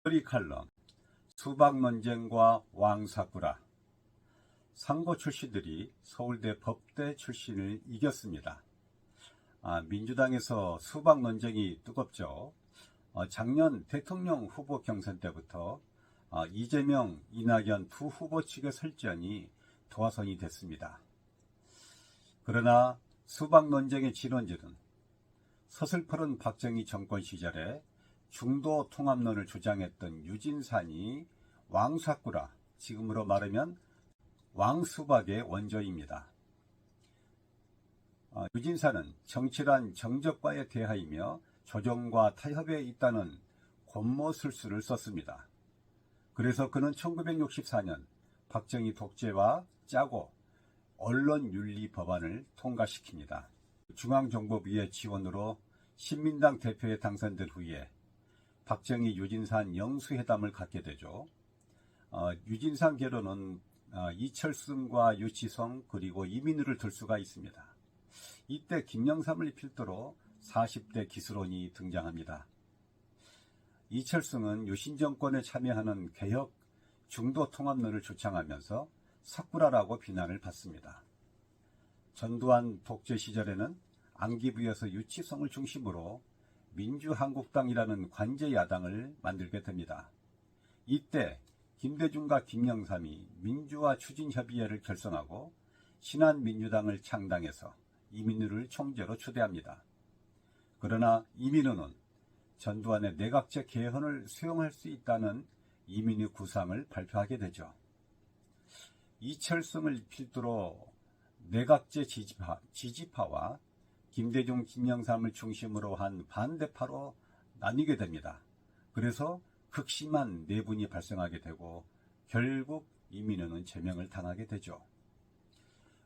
스토리 칼럼, 수박 논쟁과 왕사쿠라. 상고 출신들이 서울대 법대 출신을 이겼습니다. 민주당에서 수박 논쟁이 뜨겁죠. 작년 대통령 후보 경선 때부터 이재명, 이낙연 두 후보 측의 설전이 도화선이 됐습니다. 그러나 수박 논쟁의 진원지는 서슬퍼른 박정희 정권 시절에 중도 통합론을 주장했던 유진산이 왕사쿠라, 지금으로 말하면 왕수박의 원조입니다. 유진산은 정치란 정적과의 대하이며 조정과 타협에 있다는 권모술수를 썼습니다. 그래서 그는 1964년 박정희 독재와 짜고 언론윤리 법안을 통과시킵니다. 중앙정보부의 지원으로 신민당 대표에 당선된 후에 박정희 유진산 영수회담을 갖게 되죠. 유진산 개로는 이철승과 유치성 그리고 이민우를 들 수가 있습니다. 이때 김영삼을 필두로 40대 기수론이 등장합니다. 이철승은 유신 정권에 참여하는 개혁 중도 통합론을 주창하면서 사쿠라라고 비난을 받습니다. 전두환 독재 시절에는 안기부여서 유치성을 중심으로 민주한국당이라는 관제 야당을 만들게 됩니다. 이때 김대중과 김영삼이 민주화 추진협의회를 결성하고 신한민주당을 창당해서 이민우를 총재로 추대합니다. 그러나 이민우는 전두환의 내각제 개헌을 수용할 수 있다는 이민우 구상을 발표하게 되죠. 이철승을 필두로 내각제 지지파와 김대중, 김영삼을 중심으로 한 반대파로 나뉘게 됩니다. 그래서 극심한 내분이 발생하게 되고 결국 이민우는 제명을 당하게 되죠.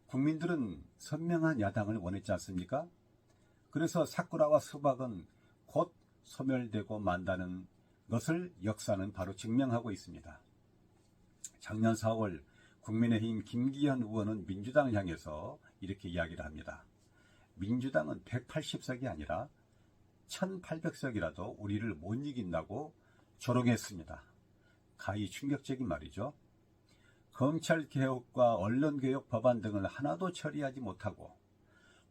국민들은 선명한 야당을 원했지 않습니까? 그래서 사쿠라와 수박은 곧 소멸되고 만다는 것을 역사는 바로 증명하고 있습니다. 작년 4월 국민의힘 김기현 의원은 민주당을 향해서 이렇게 이야기를 합니다. 민주당은 180석이 아니라 1800석이라도 우리를 못 이긴다고 조롱했습니다. 가히 충격적인 말이죠. 검찰개혁과 언론개혁 법안 등을 하나도 처리하지 못하고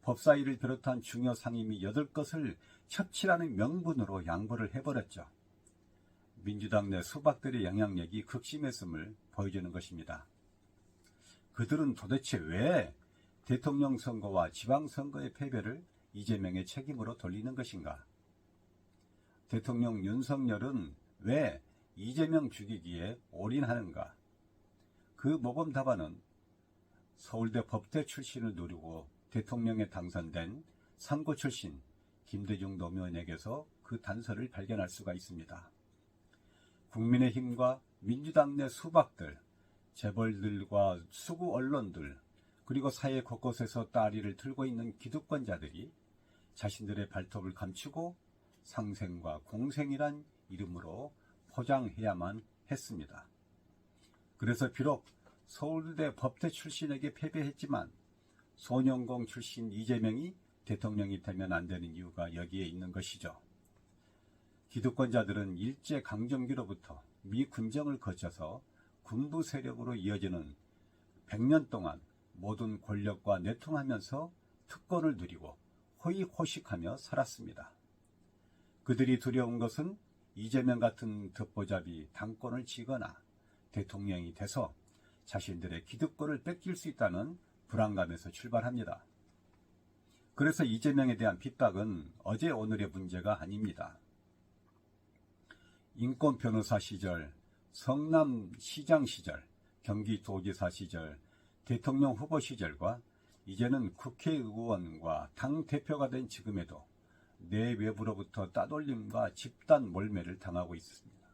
법사위를 비롯한 중요 상임위 8것을 협치라는 명분으로 양보를 해버렸죠. 민주당 내 수박들의 영향력이 극심했음을 보여주는 것입니다. 그들은 도대체 왜 대통령 선거와 지방선거의 패배를 이재명의 책임으로 돌리는 것인가? 대통령 윤석열은 왜 이재명 죽이기에 올인하는가? 그 모범 답안은 서울대 법대 출신을 노리고 대통령에 당선된 상고 출신 김대중 노무현에게서 그 단서를 발견할 수가 있습니다. 국민의힘과 민주당 내 수박들, 재벌들과 수구 언론들, 그리고 사회 곳곳에서 따리를 들고 있는 기득권자들이 자신들의 발톱을 감추고 상생과 공생이란 이름으로 포장해야만 했습니다. 그래서 비록 서울대 법대 출신에게 패배했지만 소년공 출신 이재명이 대통령이 되면 안 되는 이유가 여기에 있는 것이죠. 기득권자들은 일제강점기로부터 미군정을 거쳐서 군부 세력으로 이어지는 100년 동안 모든 권력과 내통하면서 특권을 누리고 호의호식하며 살았습니다. 그들이 두려운 것은 이재명 같은 듣보잡이 당권을 쥐거나 대통령이 돼서 자신들의 기득권을 뺏길 수 있다는 불안감에서 출발합니다. 그래서 이재명에 대한 핍박은 어제 오늘의 문제가 아닙니다. 인권변호사 시절, 성남시장 시절, 경기도지사 시절, 대통령 후보 시절과 이제는 국회의원과 당대표가 된 지금에도 내외부로부터 따돌림과 집단 몰매를 당하고 있습니다.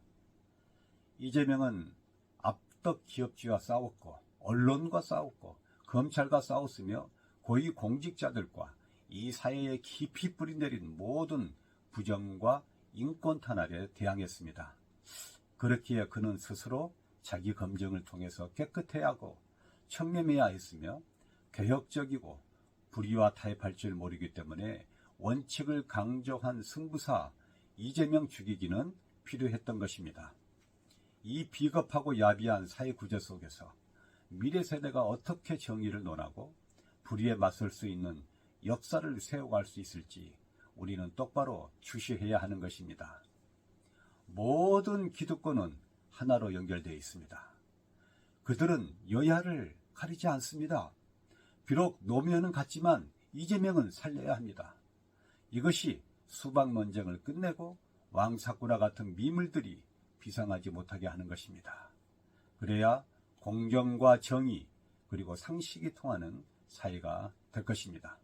이재명은 앞덕 기업주와 싸웠고 언론과 싸웠고 검찰과 싸웠으며 고위공직자들과 이 사회에 깊이 뿌리내린 모든 부정과 인권 탄압에 대항했습니다. 그렇기에 그는 스스로 자기 검증을 통해서 깨끗해야 하고 청렴해야 했으며 개혁적이고 불의와 타협할 줄 모르기 때문에 원칙을 강조한 승부사 이재명 죽이기는 필요했던 것입니다. 이 비겁하고 야비한 사회 구조 속에서 미래 세대가 어떻게 정의를 논하고 불의에 맞설 수 있는 역사를 세워갈 수 있을지 우리는 똑바로 주시해야 하는 것입니다. 모든 기득권은 하나로 연결되어 있습니다. 그들은 여야를 가리지 않습니다. 비록 노무현은 갔지만 이재명은 살려야 합니다. 이것이 수박 논쟁을 끝내고 왕사꾸라 같은 미물들이 비상하지 못하게 하는 것입니다. 그래야 공정과 정의 그리고 상식이 통하는 사회가 될 것입니다.